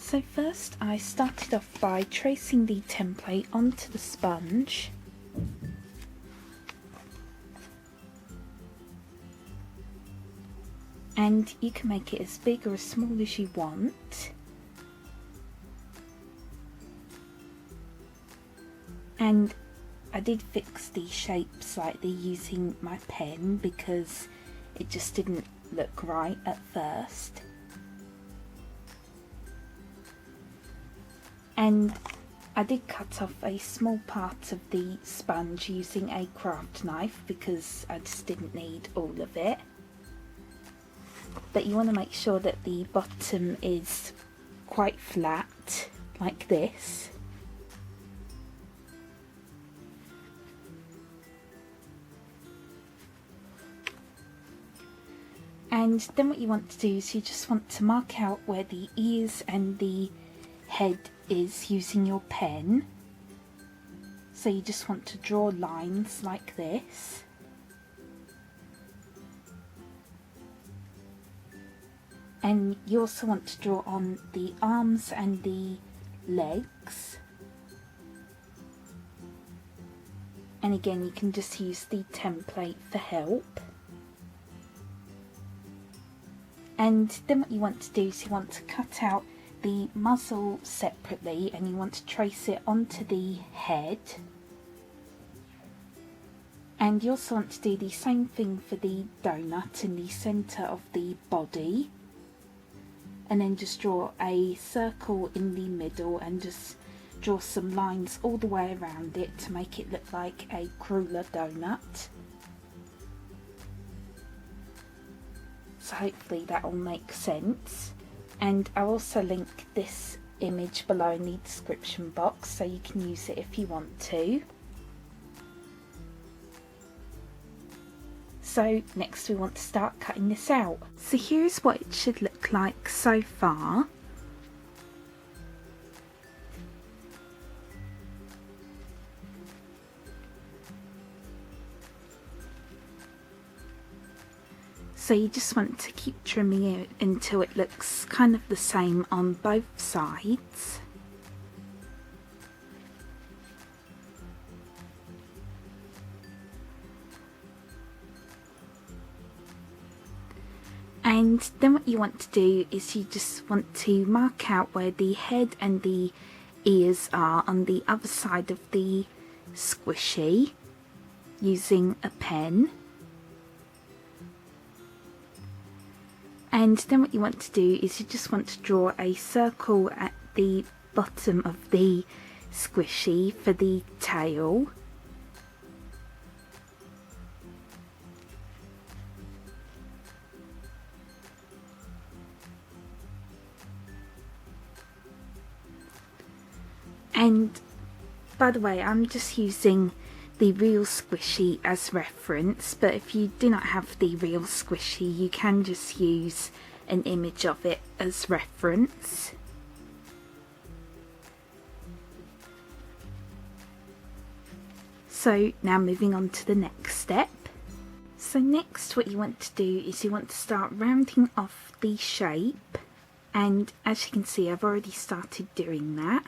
So first I started off by tracing the template onto the sponge. And you can make it as big or as small as you want. And I did fix the shape slightly using my pen because it just didn't look right at first. And I did cut off a small part of the sponge using a craft knife because I just didn't need all of it. But you want to make sure that the bottom is quite flat, like this. And then what you want to do is you just want to mark out where the ears and the head is using your pen. So you just want to draw lines like this. And you also want to draw on the arms and the legs. And again, you can just use the template for help. And then what you want to do is you want to cut out the muzzle separately and you want to trace it onto the head. And you also want to do the same thing for the donut in the centre of the body. And then just draw a circle in the middle and just draw some lines all the way around it to make it look like a cruller donut. So hopefully that will make sense. And I'll also link this image below in the description box so you can use it if you want to. So next we want to start cutting this out. So here's what it should look like so far. So you just want to keep trimming it until it looks kind of the same on both sides. And then what you want to do is you just want to mark out where the head and the ears are on the other side of the squishy using a pen. And then what you want to do is you just want to draw a circle at the bottom of the squishy for the tail. And by the way, I'm just using the real squishy as reference, but if you do not have the real squishy, you can just use an image of it as reference. So now moving on to the next step. So next what you want to do is you want to start rounding off the shape, and as you can see I've already started doing that.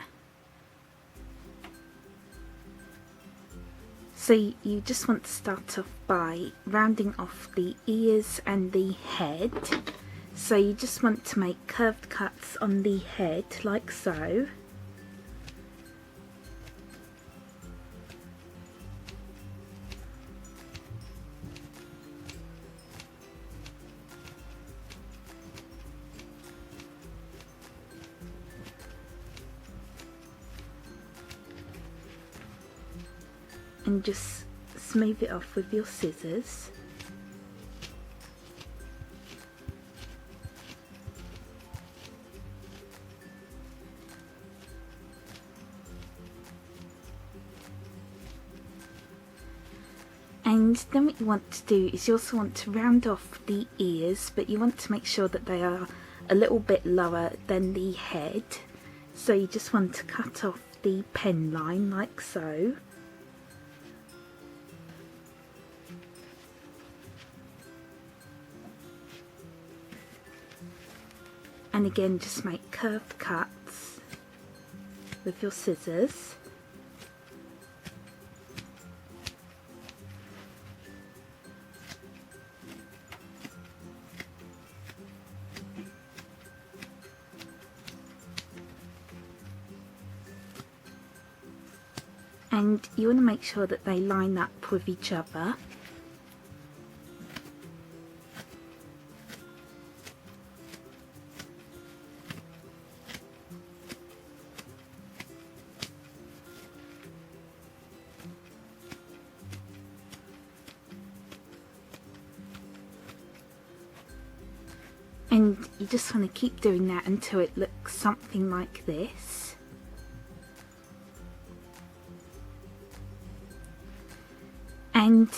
So you just want to start off by rounding off the ears and the head. So you just want to make curved cuts on the head like so. And just smooth it off with your scissors. And then what you want to do is you also want to round off the ears, but you want to make sure that they are a little bit lower than the head. So you just want to cut off the pen line like so. And again, just make curved cuts. with your scissors. And you want to make sure that they line up with each other. And you just want to keep doing that until it looks something like this. And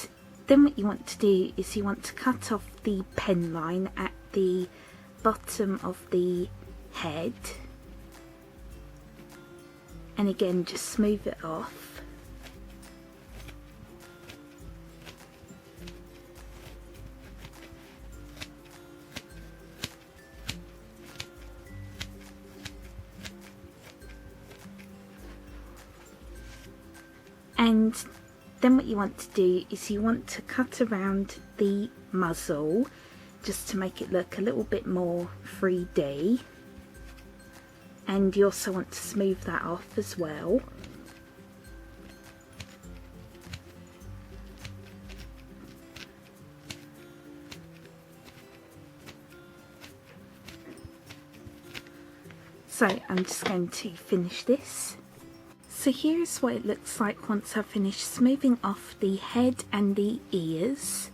then what you want to do is you want to cut off the pen line at the bottom of the head. And again, just smooth it off. And then what you want to do is you want to cut around the muzzle just to make it look a little bit more 3D. And you also want to smooth that off as well. So I'm just going to finish this. So here's what it looks like once I've finished smoothing off the head and the ears.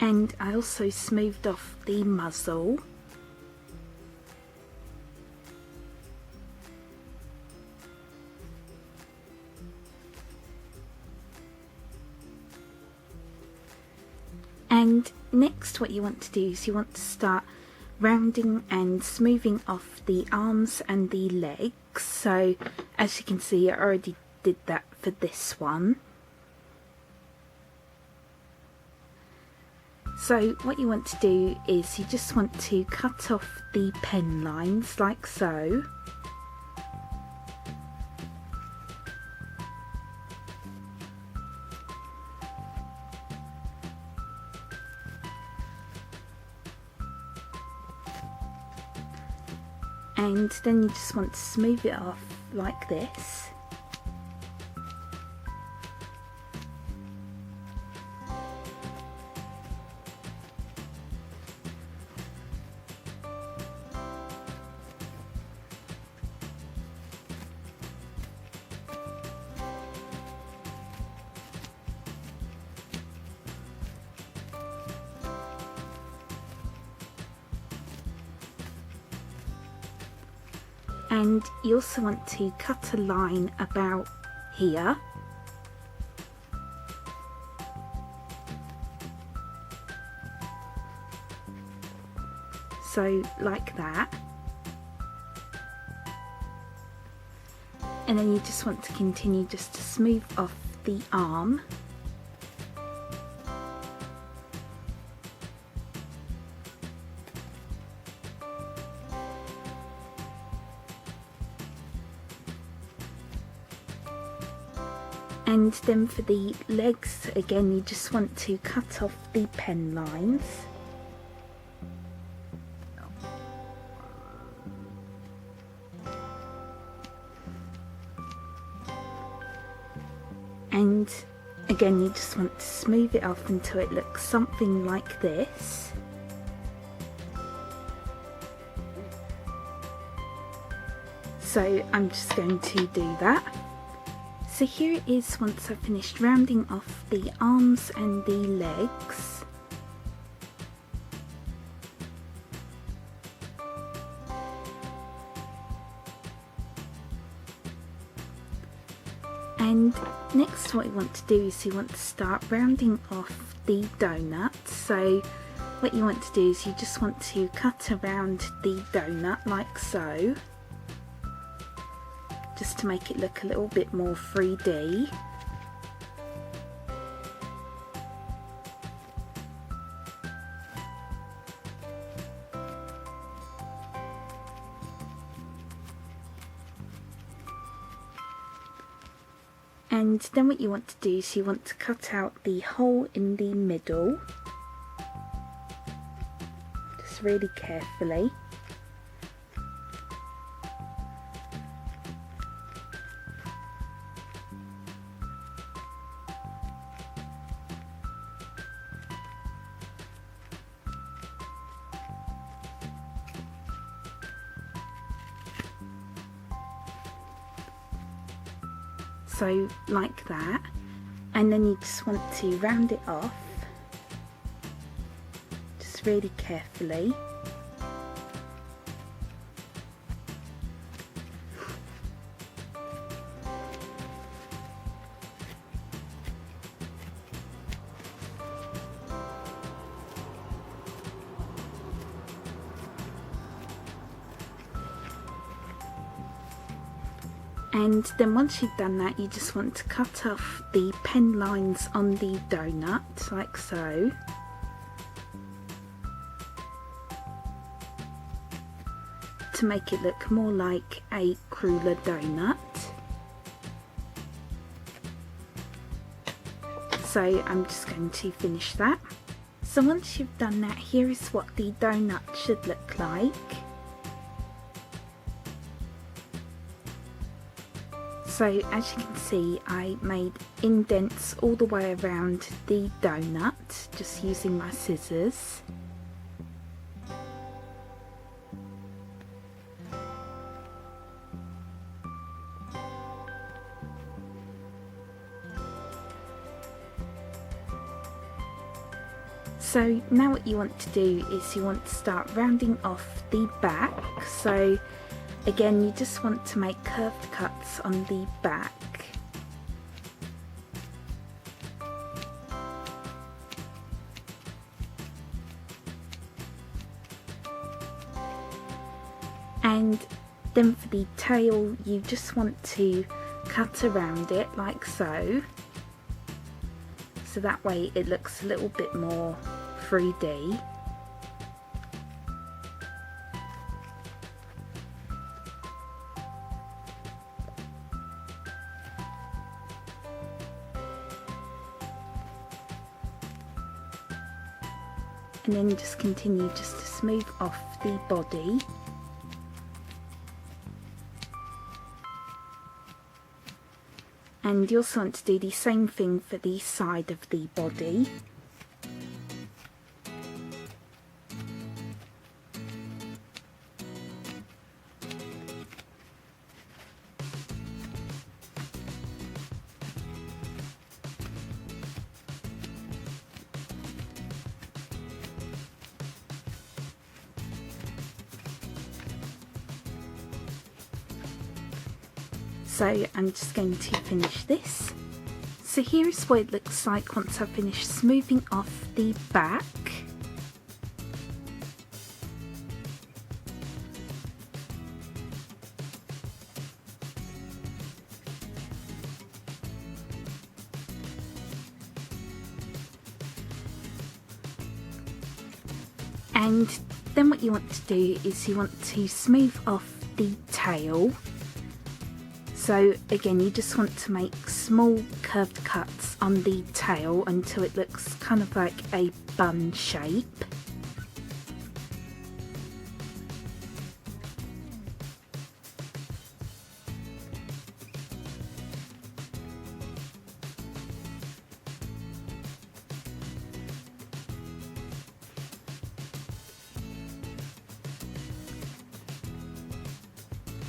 And I also smoothed off the muzzle. And next what you want to do is you want to start rounding and smoothing off the arms and the legs. So as you can see, I already did that for this one. So what you want to do is you just want to cut off the pen lines like so. And then you just want to smooth it off like this. And you also want to cut a line about here. So like that. And then you just want to continue just to smooth off the arm. And then for the legs, again, you just want to cut off the pen lines. And again, you just want to smooth it off until it looks something like this. So I'm just going to do that. So here it is once I've finished rounding off the arms and the legs. And next what you want to do is you want to start rounding off the donut. So what you want to do is you just want to cut around the donut like so, just to make it look a little bit more 3D. And then what you want to do is you want to cut out the hole in the middle, just really carefully. So like that, and then you just want to round it off, just really carefully. And then once you've done that, you just want to cut off the pen lines on the donut, like so. To make it look more like a cruller donut. So I'm just going to finish that. So once you've done that, here is what the donut should look like. So as you can see, I made indents all the way around the donut, just using my scissors. So now what you want to do is you want to start rounding off the back. So again, you just want to make curved cuts on the back. And then for the tail, you just want to cut around it like so. So that way it looks a little bit more 3D. And then just continue just to smooth off the body. And you also want to do the same thing for the side of the body. So I'm just going to finish this. So here is what it looks like once I've finished smoothing off the back. And then what you want to do is you want to smooth off the tail. So again, you just want to make small curved cuts on the tail until it looks kind of like a bun shape.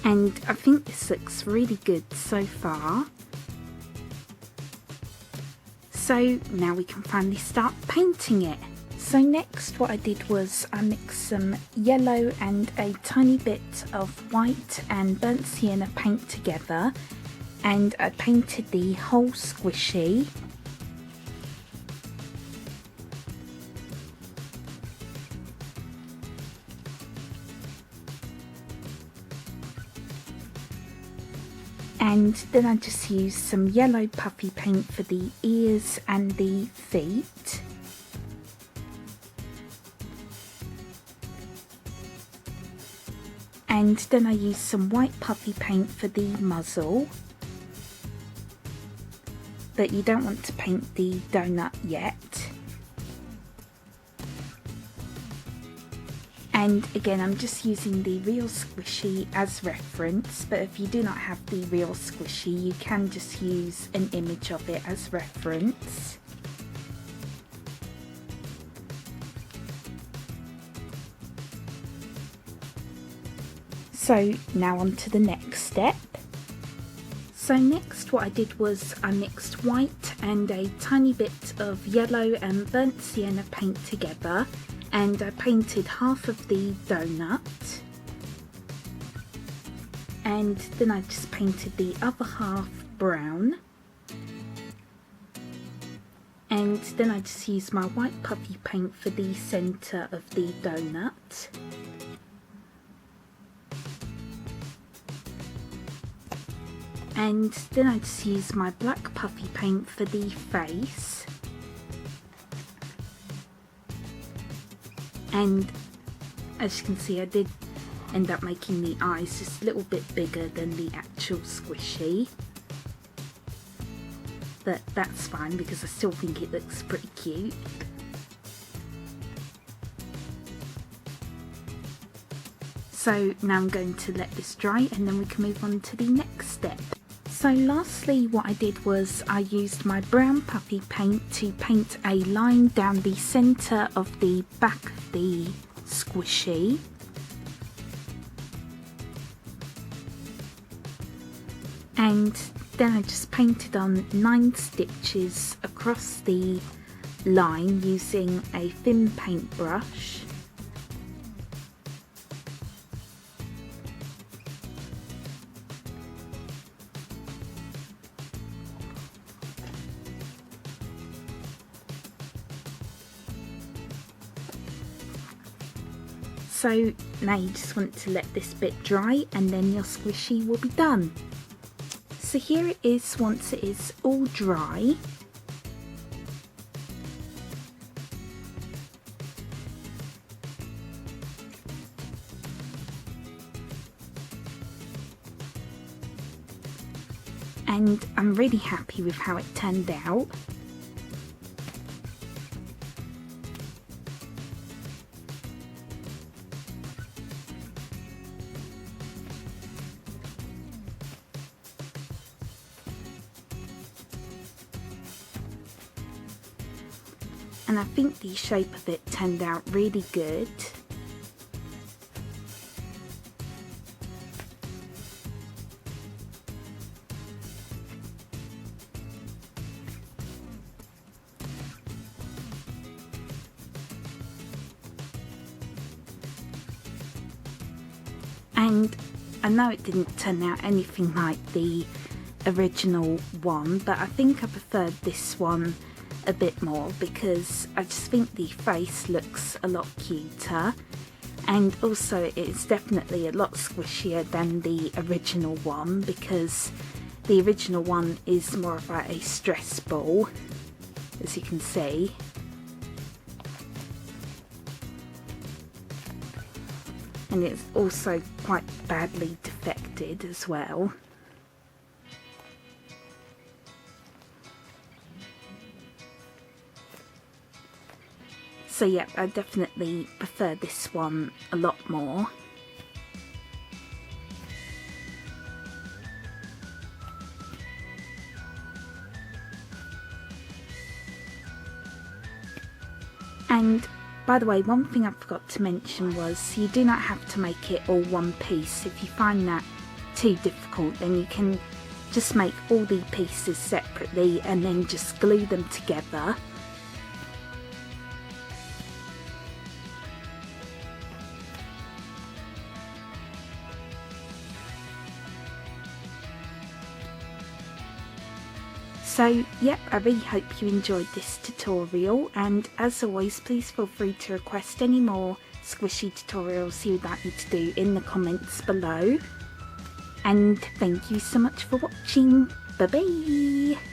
And I think this looks really good so far. So now we can finally start painting it. So next what I did was I mixed some yellow and a tiny bit of white and burnt sienna paint together, and I painted the whole squishy. And then I just use some yellow puffy paint for the ears and the feet. And then I use some white puffy paint for the muzzle. But you don't want to paint the donut yet. And again, I'm just using the real squishy as reference, but if you do not have the real squishy, you can just use an image of it as reference. So now on to the next step. So next what I did was I mixed white and a tiny bit of yellow and burnt sienna paint together, and I painted half of the donut, and then I just painted the other half brown, and then I just used my white puffy paint for the centre of the donut. And then I just used my black puffy paint for the face. And as you can see, I did end up making the eyes just a little bit bigger than the actual squishy. But that's fine because I still think it looks pretty cute. So now I'm going to let this dry and then we can move on to the next step. So lastly what I did was I used my brown puffy paint to paint a line down the centre of the back of the squishy. And then I just painted on 9 stitches across the line using a thin paintbrush. So now you just want to let this bit dry and then your squishy will be done. So here it is once it is all dry. And I'm really happy with how it turned out. And I think the shape of it turned out really good. And I know it didn't turn out anything like the original one, but I think I preferred this one a bit more because I just think the face looks a lot cuter, and also it's definitely a lot squishier than the original one because the original one is more of a stress ball, as you can see. And it's also quite badly defected as well. So yeah, I definitely prefer this one a lot more. And by the way, one thing I forgot to mention was you do not have to make it all one piece. If you find that too difficult, then you can just make all the pieces separately and then just glue them together. So yep, I really hope you enjoyed this tutorial, and as always please feel free to request any more squishy tutorials you would like me to do in the comments below. and thank you so much for watching. Bye bye.